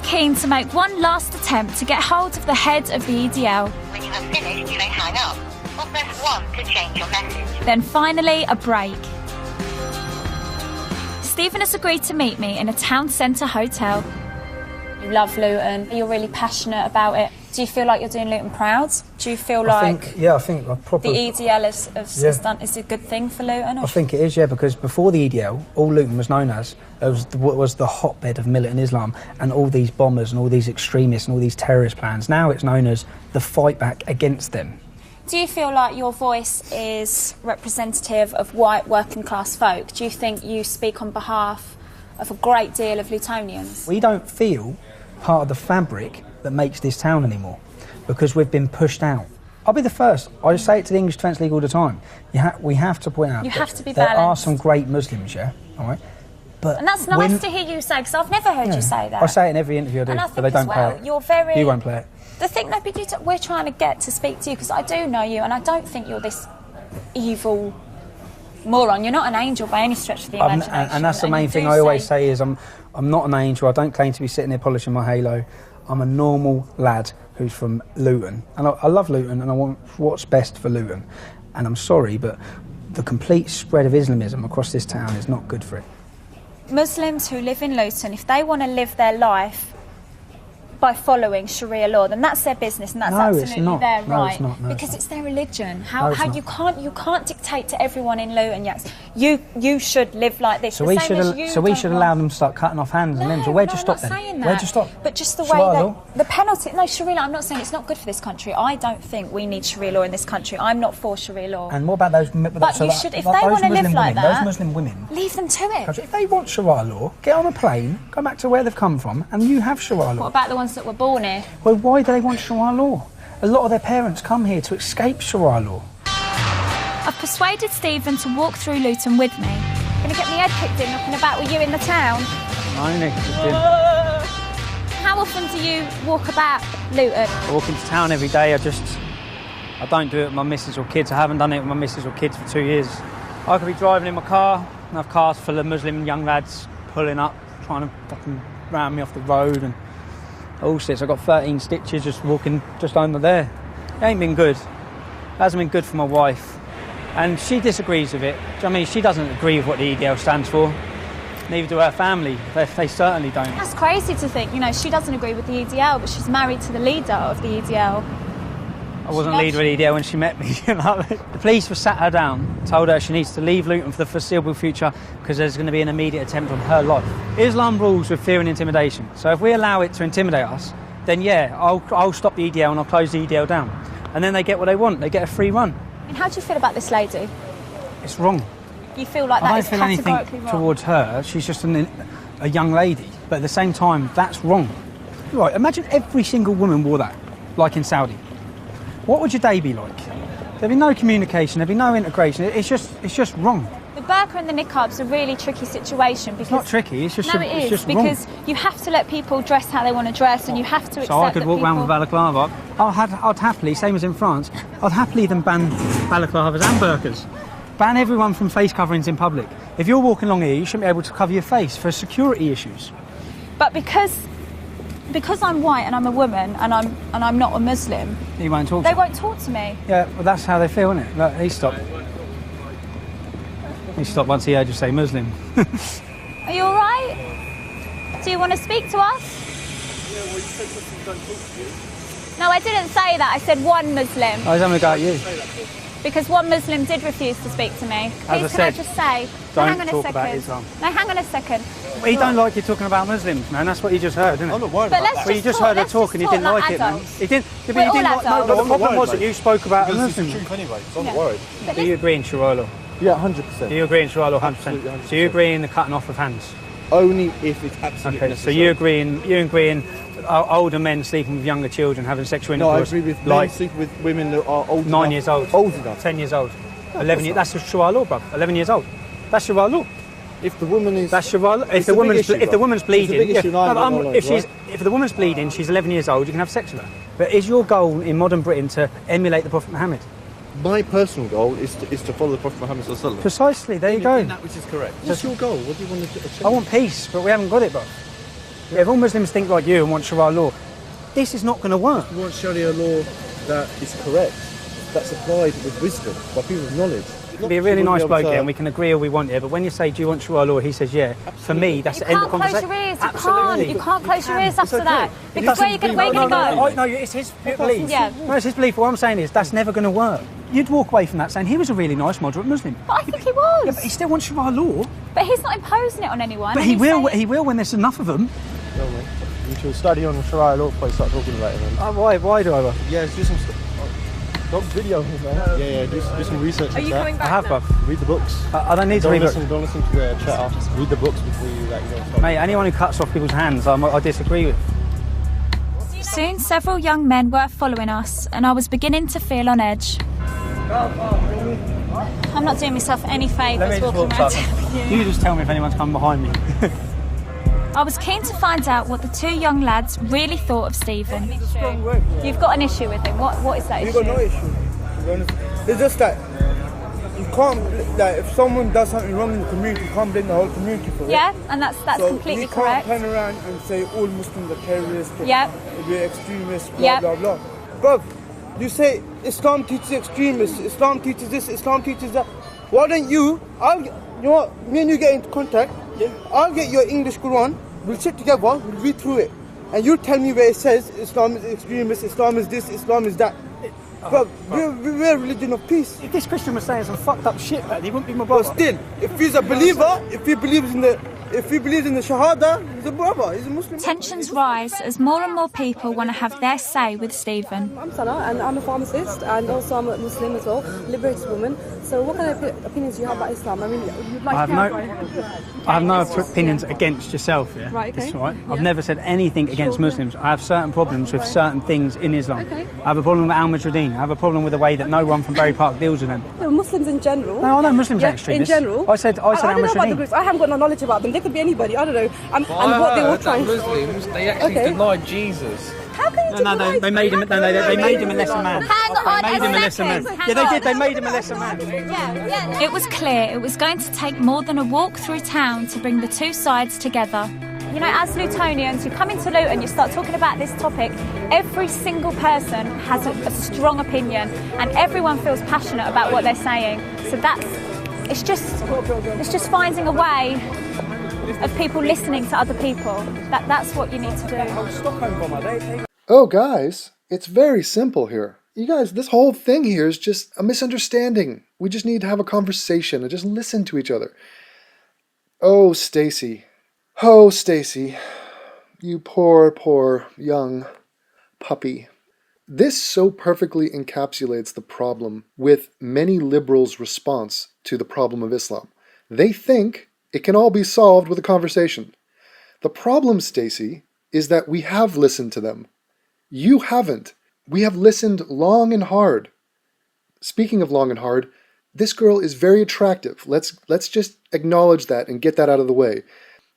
keen to make one last attempt to get hold of the head of the EDL. When you have finished, you may hang up or press 1 to change your message. Then finally, a break. Stephen has agreed to meet me in a town centre hotel. You love Luton, you're really passionate about it. Do you feel like you're doing Luton proud? Do you feel like I think I probably... the EDL is a good thing for Luton? I think it is, yeah, because before the EDL, all Luton was known as was the hotbed of militant Islam and all these bombers and all these extremists and all these terrorist plans. Now it's known as the fight back against them. Do you feel like your voice is representative of white working class folk? Do you think you speak on behalf of a great deal of Lutonians? We don't feel part of the fabric that makes this town anymore because we've been pushed out. I'll be the first. I say it to the English Defence League all the time. We have to point out you have to be there balanced. are some great Muslims, yeah, all right? But and that's nice to hear you say, because I've never heard you say that. I say it in every interview I do, but they don't play it. You're very... You won't play it. The thing, no, but we're trying to get to speak to you because I do know you, and I don't think you're this evil moron. You're not an angel by any stretch of the imagination. And that's the main thing I always say is I'm not an angel. I don't claim to be sitting there polishing my halo. I'm a normal lad who's from Luton, and I love Luton, and I want what's best for Luton. And I'm sorry, but the complete spread of Islamism across this town is not good for it. Muslims who live in Luton, if they want to live their life by following Sharia law, then that's their business, and that's absolutely their right. Because it's their religion. How you can't dictate to everyone in Luton. Yes, you should live like this. So we should allow them to start cutting off hands and limbs. Well, where'd you stop then? Where'd you stop? But just the way that the penalty. No, Sharia law. I'm not saying it's not good for this country. I don't think we need Sharia law in this country. I'm not for Sharia law. And what about those? But you should, if they want to live like that, those Muslim women, leave them to it. If they want Sharia law, get on a plane, go back to where they've come from, and you have Sharia law. What about the ones that were born here? Well, why do they want Sharia law? A lot of their parents come here to escape Sharia law. I've persuaded Stephen to walk through Luton with me. Gonna get my head kicked in knocking about with you in the town? How often do you walk about Luton? I walk into town every day. I don't do it with my missus or kids. I haven't done it with my missus or kids for 2 years. I could be driving in my car and have cars full of Muslim young lads pulling up, trying to fucking ram me off the road and all sorts. I got 13 stitches just walking just under there. It ain't been good. It hasn't been good for my wife. And she disagrees with it. Do you know what I mean? She doesn't agree with what the EDL stands for. Neither do her family. They certainly don't. That's crazy to think. You know, she doesn't agree with the EDL, but she's married to the leader of the EDL. I wasn't leader of the EDL when she met me. You know? The police were sat her down, told her she needs to leave Luton for the foreseeable future because there's going to be an immediate attempt on her life. Islam rules with fear and intimidation. So if we allow it to intimidate us, then yeah, I'll stop the EDL and I'll close the EDL down. And then they get what they want. They get a free run. And how do you feel about this lady? It's wrong. You feel like that is categorically wrong? I don't feel anything towards her. She's just a young lady. But at the same time, that's wrong. Right, imagine every single woman wore that, like in Saudi. What would your day be like? There'd be no communication, there'd be no integration. It's just wrong. The burqa and the niqab's a really tricky situation because... It's not tricky, it's just no, it is, because wrong. You have to let people dress how they want to dress and you have to accept So I could walk around with balaclava. I'd happily, same as in France, I'd happily then ban balaclavas and burqas. Ban everyone from face coverings in public. If you're walking along here, you shouldn't be able to cover your face for security issues. But because I'm white and I'm a woman and I'm not a Muslim, he won't talk. They won't talk to me. Yeah, well that's how they feel, isn't it? Look, he stopped. He stopped once he heard you say Muslim. Are you all right? Do you want to speak to us? Yeah, well you said something don't talk to you. No, I didn't say that. I said one Muslim. I was having a go at you. Because one Muslim did refuse to speak to me. Please, can I just say... Don't talk about Islam. No, hang on a second. Well, you don't like you talking about Muslims, man. That's what you just heard, isn't it? I'm not worried about that. Well, you just heard her talk and you didn't like it, man. You didn't. But the problem was that you spoke about a Muslim. Anyway, so I'm not worried. Do you agree in Sharia law? Yeah, 100%. Do you agree in Sharia law 100%? 100%. So you agree in the cutting off of hands? Only if it's absolutely necessary. So you agree in older men sleeping with younger children, having sexual intercourse? No, I agree with men sleeping with women that are old 9 years old. Old enough. 10 years old. 11 years. That's Sharia law, bruv. 11 years old. That's Sharia law. If the woman is... That's Sharia law. If the woman's bleeding... If the woman's bleeding, she's 11 years old, you can have sex with her. But is your goal in modern Britain to emulate the Prophet Muhammad? My personal goal is to follow the Prophet Muhammad sallallahu alaihi wasallam. Precisely, there you go. In that which is correct. What's your goal? What do you want to achieve? I want peace, but we haven't got it, bro. Yeah, if all Muslims think like you and want Sharia law, this is not going to work. You want Sharia law that is correct, that's applied with wisdom, by people with knowledge. Be a really nice bloke here, and we can agree all we want here. But when you say, "Do you want Sharia law?" he says, "Yeah." Absolutely. For me, that's the end of the conversation. You can't close your ears after that. Because where are you going to go? No, it's his belief. Yeah. No, it's his belief. What I'm saying is that's never going to work. You'd walk away from that saying he was a really nice, moderate Muslim. But I think he was. Yeah, but he still wants Sharia law. But he's not imposing it on anyone. But he will. He will when there's enough of them. No, man. You should study on Sharia law before you start talking about it, man. Why do I? Yeah, do some stuff. Don't video me, man. Yeah, do some research. Are you coming back? I have, bruv. Read the books. I don't need to read books. Don't listen to the chat. Read the books before you start. Mate, anyone who cuts off people's hands, I disagree with. Soon, several young men were following us, and I was beginning to feel on edge. I'm not doing myself any favours walking around with You just tell me if anyone's come behind me. I was keen to find out what the two young lads really thought of Stephen. You've got an issue with him. What is that issue? You've got no issue, to be honest. It's just that you can't, like, if someone does something wrong in the community, you can't blame the whole community for it. Yeah, and that's so completely you correct. can't turn around and say all Muslims are terrorists, Yep. we're extremists, blah, Yep. blah, blah. Bruv, you say Islam teaches extremists, Islam teaches this, Islam teaches that. Why don't you know what, me and you get into contact, I'll get your English Quran, we'll sit together, we'll read through it, and you tell me where it says Islam is extremist, Islam is this, Islam is that. But we're a religion of peace. If this Christian was saying some fucked up shit, man, he wouldn't be my brother. But still, if he's a believer, if he believes in the Shahada, he's a brother, he's a Muslim. Tensions rise as more and more people want to have their say with Stephen. I'm Sana, and I'm a pharmacist, and also I'm a Muslim as well, liberated woman. So what kind of opinions do you have about Islam? I mean, you'd like I have no opinions against yourself, yeah? Right, okay. That's right. Yeah. I've never said anything against Muslims. I have certain problems with certain things in Islam. Okay. I have a problem with Al-Mujahideen. I have a problem with the way that no one from Berry Park deals with them. No, Muslims in general. No, I know Muslims are extremists. In general. I said I don't know about the Al-Mujahideen. groups. I haven't got no knowledge about them. They could be anybody. I don't know. And what they were trying. Muslims, they actually denied Jesus. How can you deny? They made him. They made him a lesser man. Hang on They made him a lesser man. Yeah, they did. They made him a lesser man. It was clear it was going to take more than a walk through town to bring the two sides together. You know, as Lutonians, you come into Luton, you start talking about this topic, every single person has a strong opinion and everyone feels passionate about what they're saying. So it's just finding a way of people listening to other people. That's what you need to do. Oh, guys, it's very simple here. You guys, this whole thing here is just a misunderstanding. We just need to have a conversation and just listen to each other. Oh, Stacy. Oh, Stacy. You poor, poor young puppy. This so perfectly encapsulates the problem with many liberals' response to the problem of Islam. They think it can all be solved with a conversation. The problem, Stacy, is that we have listened to them. You haven't. We have listened long and hard. Speaking of long and hard, this girl is very attractive. Let's just acknowledge that and get that out of the way.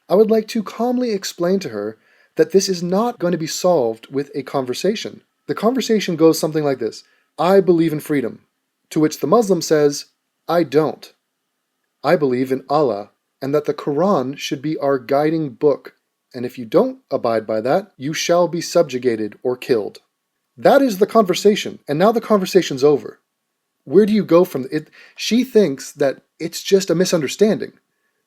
I would like to calmly explain to her that this is not going to be solved with a conversation. The conversation goes something like this. I believe in freedom. To which the Muslim says, I don't. I believe in Allah, and that the Quran should be our guiding book. And if you don't abide by that, you shall be subjugated or killed. That is the conversation, and now the conversation's over. Where do you go from it? She thinks that it's just a misunderstanding.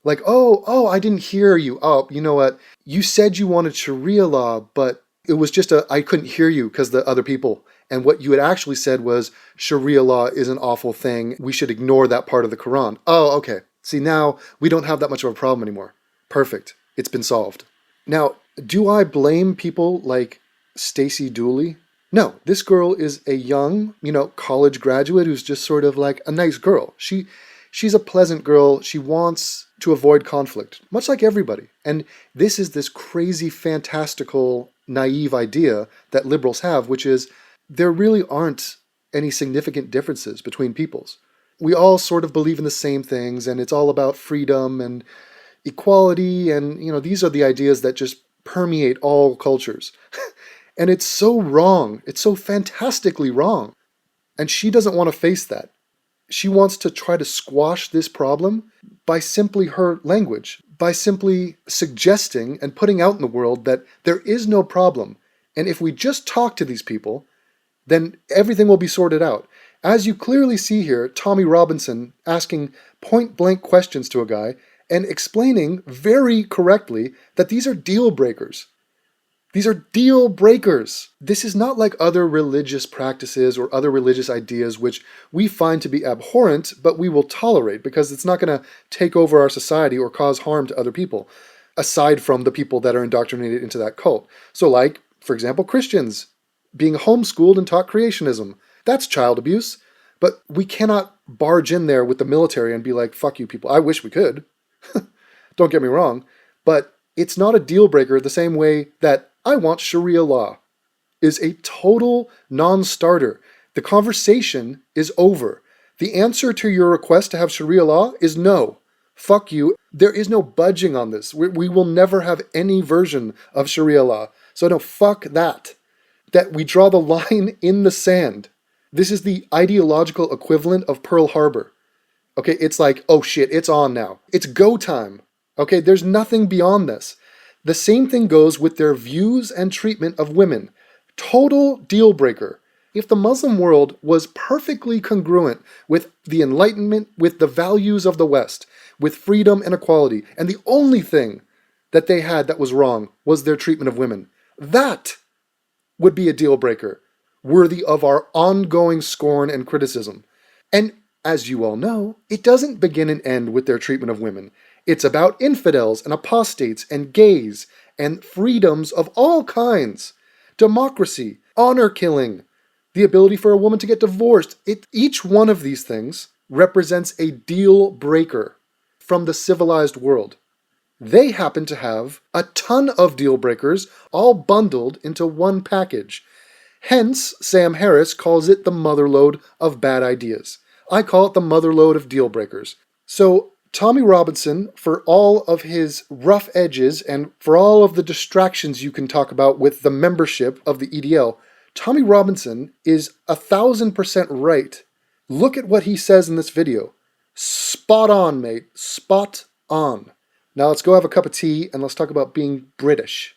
Like, oh, I didn't hear you. Oh, you know what? You said you wanted Sharia law, but it was just I couldn't hear you because the other people. And what you had actually said was Sharia law is an awful thing. We should ignore that part of the Quran. Oh, okay. See, now we don't have that much of a problem anymore. Perfect. It's been solved. Now, do I blame people like Stacey Dooley? No, this girl is a young, college graduate who's just sort of like a nice girl. She's a pleasant girl. She wants to avoid conflict, much like everybody. And this is this crazy, fantastical, naive idea that liberals have, which is there really aren't any significant differences between peoples. We all sort of believe in the same things, and it's all about freedom and equality, and these are the ideas that just permeate all cultures. And it's so wrong. It's so fantastically wrong. And she doesn't want to face that. She wants to try to squash this problem by simply her language, by simply suggesting and putting out in the world that there is no problem. And if we just talk to these people, then everything will be sorted out. As you clearly see here, Tommy Robinson asking point-blank questions to a guy and explaining very correctly that these are deal breakers. These are deal breakers. This is not like other religious practices or other religious ideas which we find to be abhorrent, but we will tolerate because it's not going to take over our society or cause harm to other people, aside from the people that are indoctrinated into that cult. So like, for example, Christians being homeschooled and taught creationism. That's child abuse. But we cannot barge in there with the military and be like, fuck you people. I wish we could. Don't get me wrong. But it's not a deal breaker the same way that I want Sharia law is a total non-starter. The conversation is over. The answer to your request to have Sharia law is no. Fuck you. There is no budging on this. We will never have any version of Sharia law. So no, fuck that. That we draw the line in the sand. This is the ideological equivalent of Pearl Harbor. Okay, it's like, oh shit, it's on now. It's go time. Okay, there's nothing beyond this. The same thing goes with their views and treatment of women. Total deal breaker. If the Muslim world was perfectly congruent with the Enlightenment, with the values of the West, with freedom and equality, and the only thing that they had that was wrong was their treatment of women, that would be a deal breaker, worthy of our ongoing scorn and criticism. And as you all know, it doesn't begin and end with their treatment of women. It's about infidels and apostates and gays and freedoms of all kinds. Democracy, honor killing, the ability for a woman to get divorced. Each one of these things represents a deal breaker from the civilized world. They happen to have a ton of deal breakers all bundled into one package. Hence, Sam Harris calls it the motherlode of bad ideas. I call it the motherlode of deal breakers. So Tommy Robinson, for all of his rough edges and for all of the distractions you can talk about with the membership of the EDL, Tommy Robinson is 1,000% right. Look at what he says in this video. Spot on, mate. Spot on. Now let's go have a cup of tea and let's talk about being British.